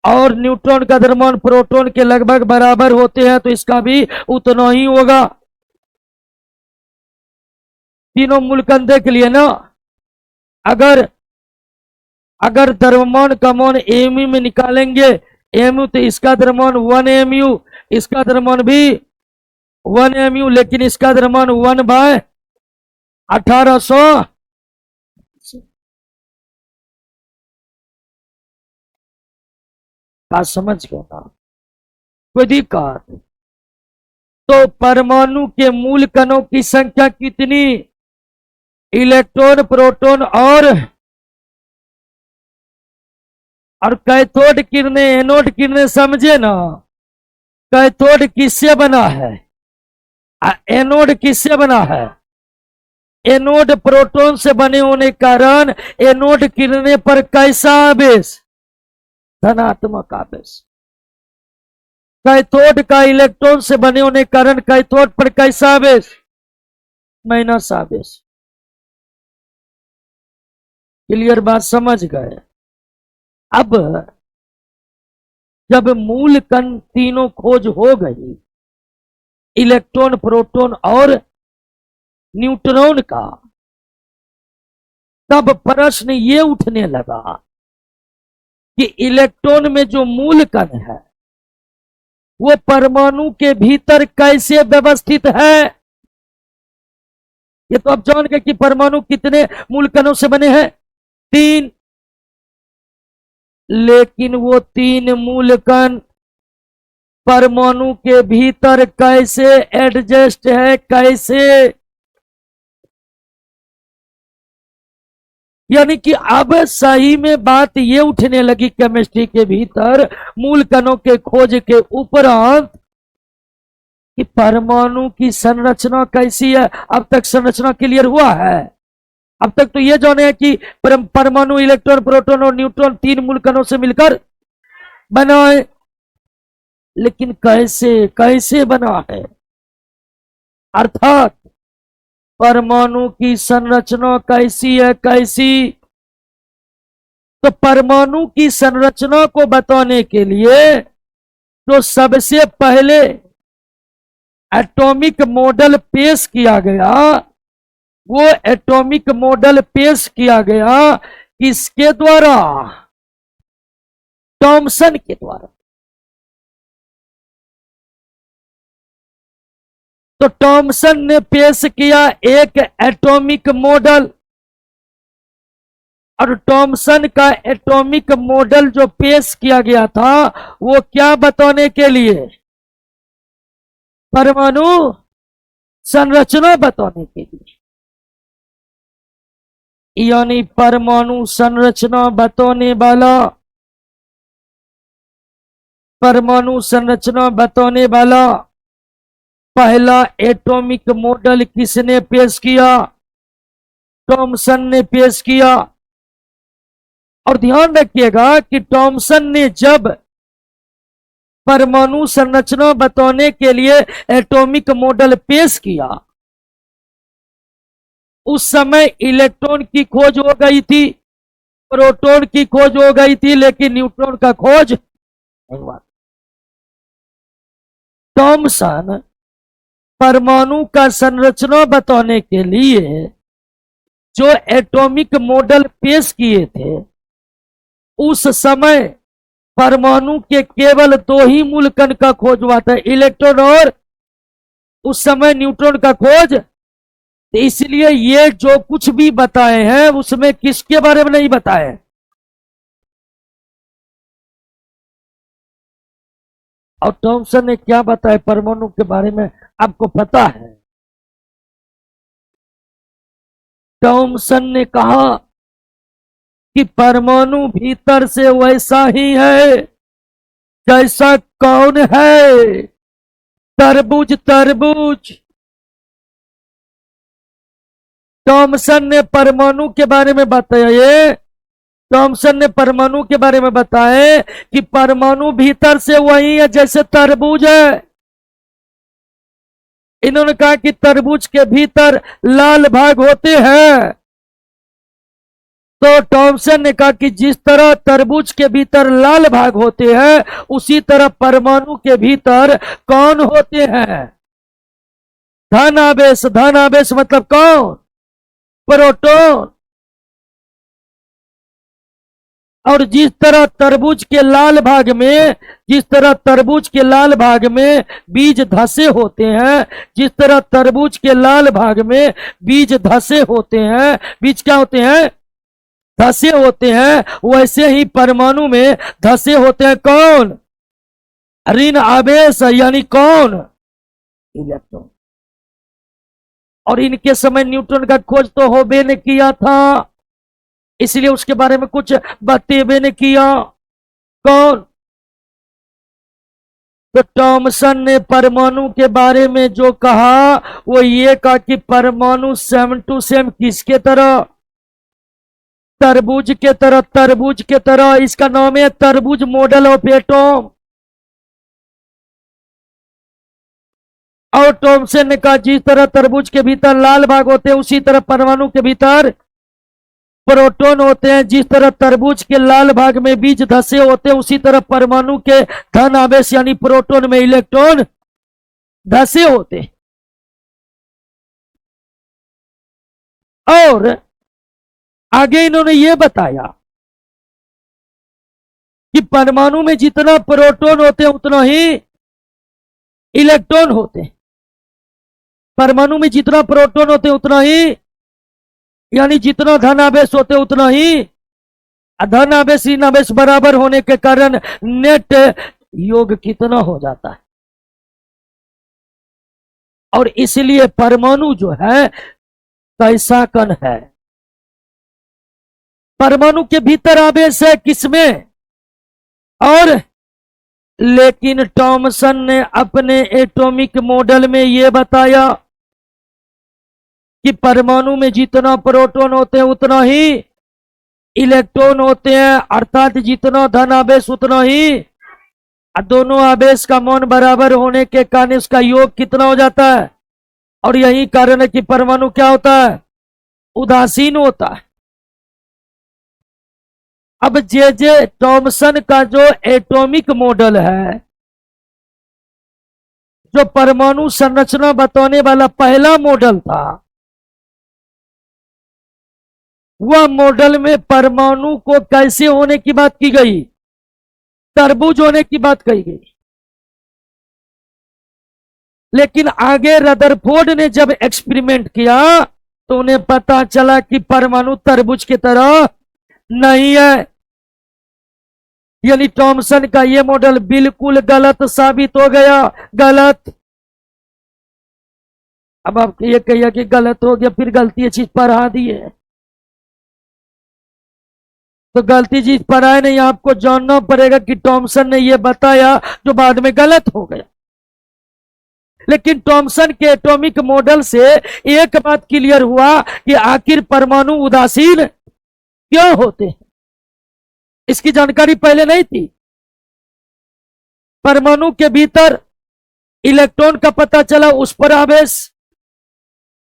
और न्यूट्रॉन का द्रव्यमान प्रोटॉन के लगभग बराबर होते हैं, तो इसका भी उतना ही होगा। तीनों मूलकन देख लिए ना। अगर द्रव्यमान का मान एमयू में निकालेंगे, एमयू तो इसका द्रव्यमान 1 एमयू, इसका द्रव्यमान भी 1 एमयू, लेकिन इसका द्रव्यमान 1/1800 का समझ गया ना, कोई दिक्कत? तो परमाणु के मूल कणों की संख्या कितनी? इलेक्ट्रॉन, प्रोटॉन और कैथोड किरणें, एनोड किरणें, समझे ना। कैथोड किससे बना है? एनोड किससे बना है? एनोड प्रोटॉन से बने होने कारण एनोड किरणें पर कैसा आवेश? धनात्मक आवेश। कैथोड का इलेक्ट्रॉन से बने होने कारण कैथोड पर कैसा आवेश? माइनस आवेश। क्लियर बात समझ गए? अब जब मूल कण तीनों खोज हो गई, इलेक्ट्रॉन, प्रोटॉन और न्यूट्रॉन का, तब प्रश्न ये उठने लगा कि इलेक्ट्रॉन में जो मूल कण है वो परमाणु के भीतर कैसे व्यवस्थित है? ये तो आप जान गए कि परमाणु कितने मूल कणों से बने हैं? 3। लेकिन वो 3 मूल कण परमाणु के भीतर कैसे एडजस्ट है? कैसे? यानी कि अब सही में बात ये उठने लगी केमिस्ट्री के भीतर मूल कणों के खोज के उपरांत कि परमाणु की संरचना कैसी है। अब तक संरचना क्लियर हुआ है? अब तक तो ये जाने हैं कि परमाणु इलेक्ट्रॉन, प्रोटॉन और न्यूट्रॉन 3 मूल कणों से मिलकर बना है, लेकिन कैसे बना है? अर्थात परमाणु की संरचना कैसी है? कैसी? तो परमाणु की संरचना को बताने के लिए तो सबसे पहले एटॉमिक मॉडल पेश किया गया। वो एटॉमिक मॉडल पेश किया गया किसके द्वारा? थॉमसन के द्वारा। तो थॉमसन ने पेश किया एक एटॉमिक मॉडल, और थॉमसन का एटॉमिक मॉडल जो पेश किया गया था वो क्या बताने के लिए? परमाणु संरचना बताने के लिए। यानी परमाणु संरचना बताने वाला, परमाणु संरचना बताने वाला पहला एटॉमिक मॉडल किसने पेश किया? थॉमसन ने पेश किया। और ध्यान रखिएगा कि थॉमसन ने जब परमाणु संरचना बताने के लिए एटॉमिक मॉडल पेश किया, उस समय इलेक्ट्रॉन की खोज हो गई थी, प्रोटॉन की खोज हो गई थी, लेकिन न्यूट्रॉन का खोज नहीं हुआ। थॉमसन परमाणु का संरचना बताने के लिए जो एटॉमिक मॉडल पेश किए थे, उस समय परमाणु के केवल 2 ही मूल कण का खोज हुआ था, इलेक्ट्रॉन और उस समय न्यूट्रॉन का खोज। तो इसलिए ये जो कुछ भी बताए हैं उसमें किसके बारे में नहीं बताए? और थॉमसन ने क्या बताया परमाणु के बारे में आपको पता है? थॉमसन ने कहा कि परमाणु भीतर से वैसा ही है जैसा कौन है? तरबूज। तरबूज। थॉमसन ने परमाणु के बारे में बताया थॉमसन ने परमाणु के बारे में बताए कि परमाणु भीतर से वही है जैसे तरबूज है। इन्होंने कहा कि तरबूज के भीतर लाल भाग होते हैं। तो थॉमसन ने कहा कि जिस तरह तरबूज के भीतर लाल भाग होते हैं, उसी तरह परमाणु के भीतर कौन होते हैं? धन आवेश। धन आवेश मतलब कौन? प्रोटॉन। और जिस तरह तरबूज के लाल भाग में बीज धसे होते हैं, जिस तरह तरबूज के लाल भाग में बीज धसे होते हैं, बीज क्या होते हैं? धसे होते हैं, वैसे ही परमाणु में धसे होते हैं कौन? ऋण आवेश, यानी कौन? इलेक्ट्रॉन। और इनके समय न्यूटन का खोज तो होबे ने किया था, इसलिए उसके बारे में कुछ बतेबे ने किया। कौन? तो थॉमसन ने परमाणु के बारे में जो कहा वो ये कहा कि परमाणु सेम टू सेम किसके तरह? तरबूज के तरह। तरबूज के तरह। इसका नाम है तरबूज मॉडल ऑफ एटॉम। और थॉमसन ने कहा जिस तरह तरबूज के भीतर लाल भाग होते हैं, उसी तरह परमाणु के भीतर प्रोटॉन होते हैं। जिस तरह तरबूज के लाल भाग में बीज धसे होते हैं, उसी तरह परमाणु के धन आवेश यानी प्रोटॉन में इलेक्ट्रॉन धसे होते हैं। और आगे इन्होंने ये बताया कि परमाणु में जितना प्रोटॉन होते हैं उतना ही इलेक्ट्रॉन होते हैं। परमाणु में जितना प्रोटॉन होते हैं उतना ही, यानी जितना धन आवेश होते उतना ही, धन आवेश ऋण आवेश बराबर होने के कारण नेट योग कितना हो जाता है। और इसलिए परमाणु जो है कैसा कण है? परमाणु के भीतर आवेश है किसमें? और लेकिन थॉमसन ने अपने एटॉमिक मॉडल में यह बताया कि परमाणु में जितना प्रोटॉन होते हैं उतना ही इलेक्ट्रॉन होते हैं, अर्थात जितना धन आवेश उतना ही, दोनों आवेश का मान बराबर होने के कारण उसका योग कितना हो जाता है। और यही कारण है कि परमाणु क्या होता है? उदासीन होता है। अब जे थॉमसन का जो एटॉमिक मॉडल है, जो परमाणु संरचना बताने वाला पहला मॉडल था, वह मॉडल में परमाणु को कैसे होने की बात की गई? तरबूज होने की बात कही गई। लेकिन आगे रदरफोर्ड ने जब एक्सपेरिमेंट किया तो उन्हें पता चला कि परमाणु तरबूज की तरह नहीं है। यानी थॉमसन का यह मॉडल बिल्कुल गलत साबित हो गया। गलत। अब आप ये कहिए कि गलत हो गया, फिर गलती चीज पढ़ा दी है, तो गलती चीज पढ़ाए नहीं, आपको जानना पड़ेगा कि थॉमसन ने यह बताया जो बाद में गलत हो गया। लेकिन थॉमसन के एटॉमिक मॉडल से एक बात क्लियर हुआ कि आखिर परमाणु उदासीन क्यों होते हैं। इसकी जानकारी पहले नहीं थी। परमाणु के भीतर इलेक्ट्रॉन का पता चला, उस पर आवेश।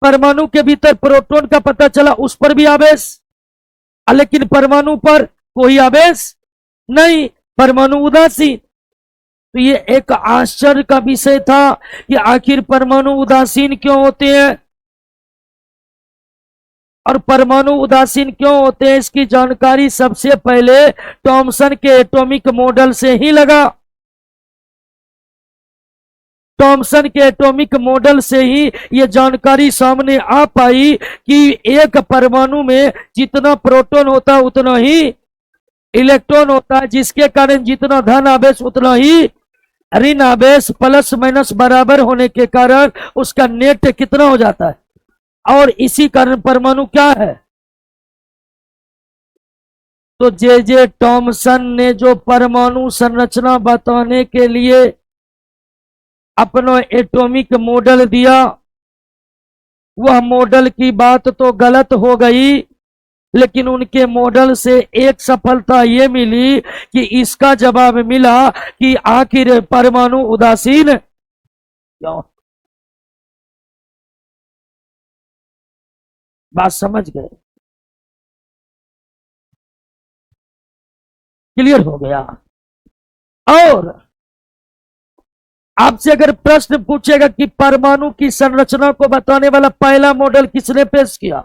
परमाणु के भीतर प्रोटॉन का पता चला, उस पर भी आवेश। लेकिन परमाणु पर कोई आवेश नहीं, परमाणु उदासीन। तो ये एक आश्चर्य का विषय था कि आखिर परमाणु उदासीन क्यों होते हैं और परमाणु उदासीन क्यों होते हैं। इसकी जानकारी सबसे पहले थॉमसन के एटॉमिक मॉडल से ही लगा। थॉमसन के एटॉमिक मॉडल से ही यह जानकारी सामने आ पाई कि एक परमाणु में जितना प्रोटॉन होता है उतना ही इलेक्ट्रॉन होता है, जिसके कारण जितना धन आवेश उतना ही ऋण आवेश, प्लस माइनस बराबर होने के कारण उसका नेट कितना हो जाता है। और इसी कारण परमाणु क्या है। तो जे थॉमसन ने जो परमाणु संरचना बताने के लिए अपना एटॉमिक मॉडल दिया, वह मॉडल की बात तो गलत हो गई, लेकिन उनके मॉडल से एक सफलता ये मिली कि इसका जवाब मिला कि आखिर परमाणु उदासीन क्यों। बात समझ गए? क्लियर हो गया? और आपसे अगर प्रश्न पूछेगा कि परमाणु की संरचना को बताने वाला पहला मॉडल किसने पेश किया,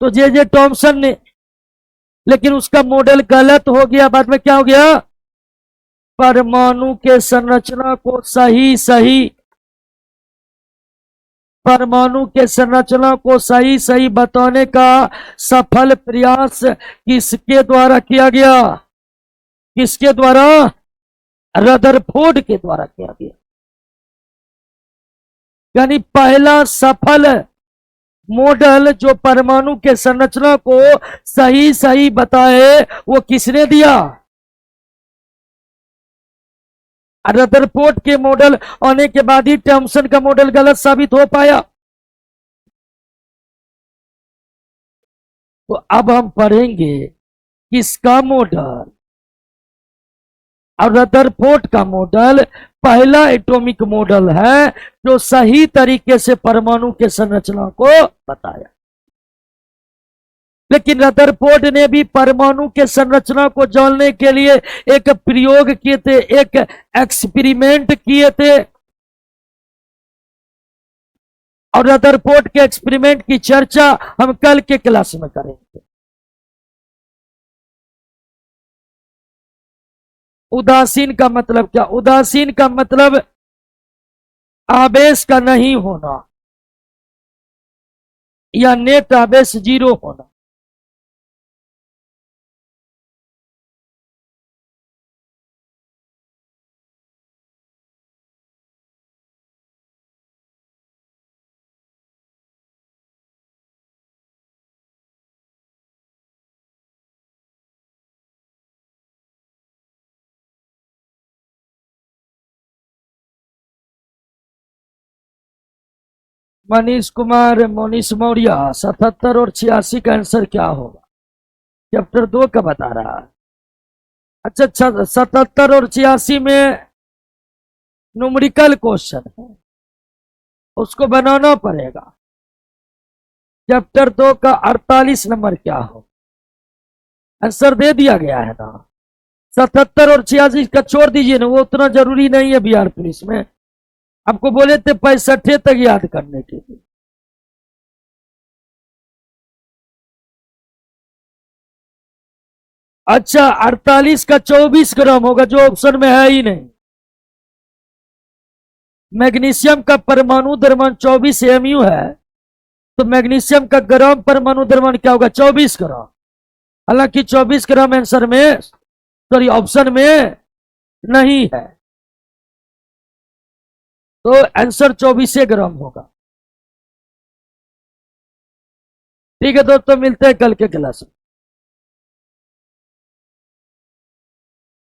तो जे टॉमसन ने। लेकिन उसका मॉडल गलत हो गया। बाद में क्या हो गया? परमाणु के संरचना को परमाणु के संरचना को सही सही बताने का सफल प्रयास किसके द्वारा किया गया? किसके द्वारा? रदरफोर्ड के द्वारा किया गया। यानी पहला सफल मॉडल जो परमाणु के संरचना को सही सही बताए वो किसने दिया? रदरफोर्ड के मॉडल आने के बाद ही थॉमसन का मॉडल गलत साबित हो पाया। तो अब हम पढ़ेंगे किसका मॉडल। और रदरफोर्ड का मॉडल पहला एटॉमिक मॉडल है जो सही तरीके से परमाणु के संरचना को बताया। लेकिन रदरफोर्ड ने भी परमाणु के संरचना को जानने के लिए एक प्रयोग किए थे, एक एक्सपेरिमेंट किए थे। और रदरफोर्ड के एक्सपेरिमेंट की चर्चा हम कल के क्लास में करेंगे। उदासीन का मतलब क्या? उदासीन का मतलब आवेश का नहीं होना या नेट आवेश जीरो होना। मनीष कुमार, मोनिश मौर्य, 77 और 86 का आंसर क्या होगा? चैप्टर 2 का बता रहा है। अच्छा, 77 और 86 में न्यूमेरिकल क्वेश्चन है, उसको बनाना पड़ेगा। चैप्टर 2 का 48 नंबर क्या हो? आंसर दे दिया गया है ना। 77 और 86 का छोड़ दीजिए ना, वो उतना जरूरी नहीं है बिहार पुलिस में। आपको बोले थे 65 तक याद करने के लिए। अच्छा, 48 का 24 ग्राम होगा जो ऑप्शन में है ही नहीं। मैग्नीशियम का परमाणु द्रव्यमान 24 mu है, तो मैग्नीशियम का ग्राम परमाणु द्रव्यमान क्या होगा? 24 ग्राम। हालांकि 24 ग्राम आंसर में, सॉरी, ऑप्शन में नहीं है, तो आंसर 24 ग्राम होगा। ठीक है दोस्तों, मिलते हैं कल के क्लास में।